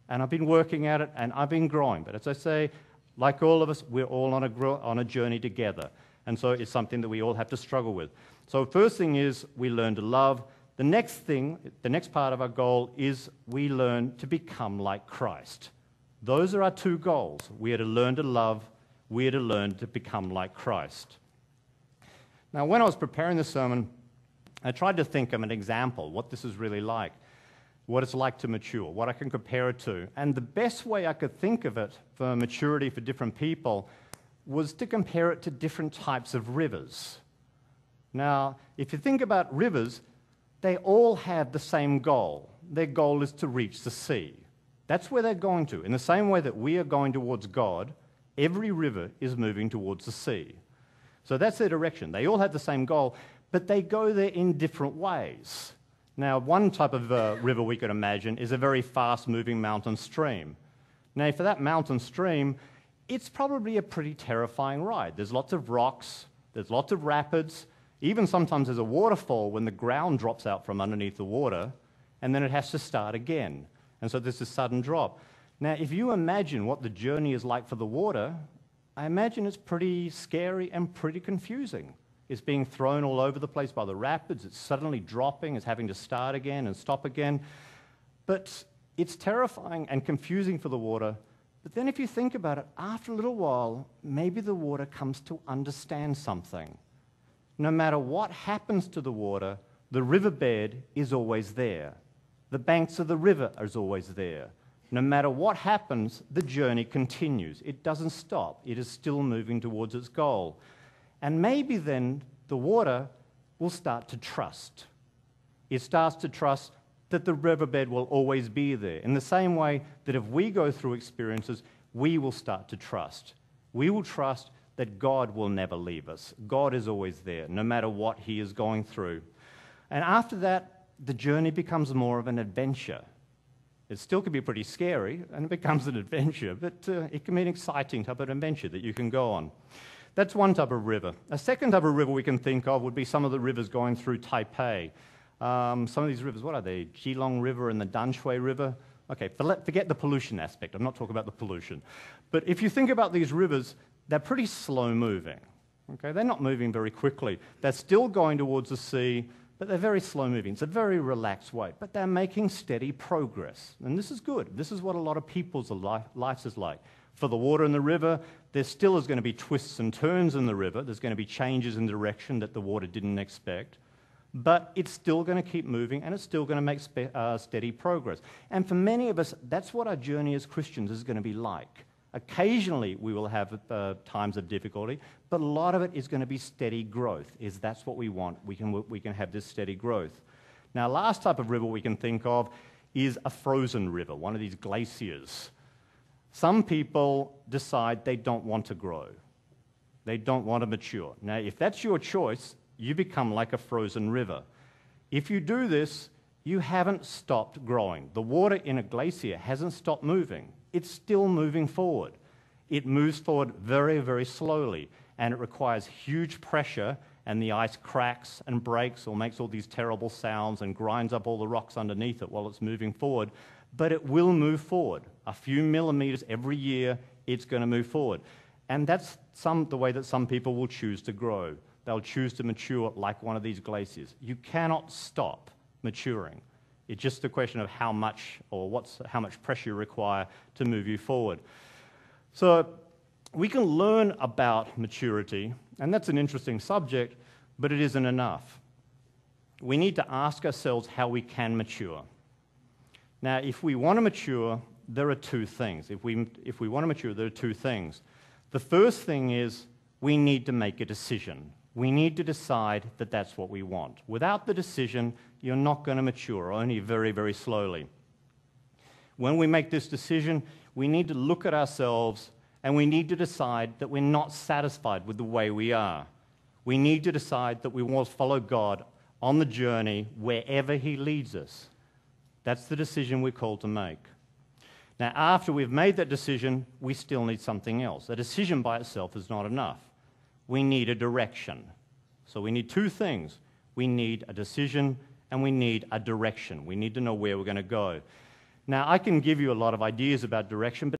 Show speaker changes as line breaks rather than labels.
And I've been working at it, and I've been growing. But as I say, like all of us, we're all on a journey together. And so it's something that we all have to struggle with. So first thing is we learn to love. The next part of our goal is we learn to become like Christ. Those are our two goals. We are to learn to love. We are to learn to become like Christ. Now, when I was preparing the sermon, I tried to think of an example, what this is really like, what it's like to mature, what I can compare it to. And the best way I could think of it for maturity for different people was to compare it to different types of rivers. Now, if you think about rivers, they all have the same goal. Their goal is to reach the sea. That's where they're going to. In the same way that we are going towards God, every river is moving towards the sea. So that's their direction. They all have the same goal, but they go there in different ways. Now, one type of river we could imagine is a very fast-moving mountain stream. Now, for that mountain stream, it's probably a pretty terrifying ride. There's lots of rocks, there's lots of rapids, even sometimes there's a waterfall when the ground drops out from underneath the water, and then it has to start again. And so there's a sudden drop. Now, if you imagine what the journey is like for the water, I imagine it's pretty scary and pretty confusing. It's being thrown all over the place by the rapids. It's suddenly dropping. It's having to start again and stop again. But it's terrifying and confusing for the water. But then if you think about it, after a little while, maybe the water comes to understand something. No matter what happens to the water, the riverbed is always there. The banks of the river are always there. No matter what happens, the journey continues. It doesn't stop. It is still moving towards its goal. And maybe then the water will start to trust. It starts to trust that the riverbed will always be there. In the same way that if we go through experiences, we will start to trust. We will trust that God will never leave us. God is always there, no matter what he is going through. And after that, the journey becomes more of an adventure. It still can be pretty scary, and it becomes an adventure, but it can be an exciting type of adventure that you can go on. That's one type of river. A second type of river we can think of would be some of the rivers going through Taipei. Some of these rivers, what are they? Geelong River and the Danshui River. Okay, forget the pollution aspect. I'm not talking about the pollution. But if you think about these rivers, they're pretty slow-moving. Okay, they're not moving very quickly. They're still going towards the sea, but they're very slow-moving. It's a very relaxed way, but they're making steady progress. And this is good. This is what a lot of people's lives is like. For the water in the river, there still is going to be twists and turns in the river. There's going to be changes in direction that the water didn't expect. But it's still going to keep moving, and it's still going to make steady progress. And for many of us, that's what our journey as Christians is going to be like. Occasionally, we will have times of difficulty, but a lot of it is going to be steady growth. That's what we want. We can have this steady growth. Now, last type of river we can think of is a frozen river, one of these glaciers. Some people decide they don't want to grow. They don't want to mature. Now, if that's your choice, you become like a frozen river. If you do this, you haven't stopped growing. The water in a glacier hasn't stopped moving. It's still moving forward. It moves forward very, very slowly, and it requires huge pressure, and the ice cracks and breaks or makes all these terrible sounds and grinds up all the rocks underneath it while it's moving forward. But it will move forward. A few millimeters every year, it's going to move forward. And that's the way that some people will choose to grow. They'll choose to mature like one of these glaciers. You cannot stop maturing. It's just a question of how much pressure you require to move you forward. So we can learn about maturity, and that's an interesting subject, but it isn't enough. We need to ask ourselves how we can mature. Now, if we want to mature, there are two things. If we want to mature, there are two things. The first thing is we need to make a decision. We need to decide that that's what we want. Without the decision, you're not going to mature, only very, very slowly. When we make this decision, we need to look at ourselves and we need to decide that we're not satisfied with the way we are. We need to decide that we want to follow God on the journey wherever he leads us. That's the decision we're called to make. Now, after we've made that decision, we still need something else. A decision by itself is not enough. We need a direction. So we need two things. We need a decision and we need a direction. We need to know where we're going to go. Now, I can give you a lot of ideas about direction, but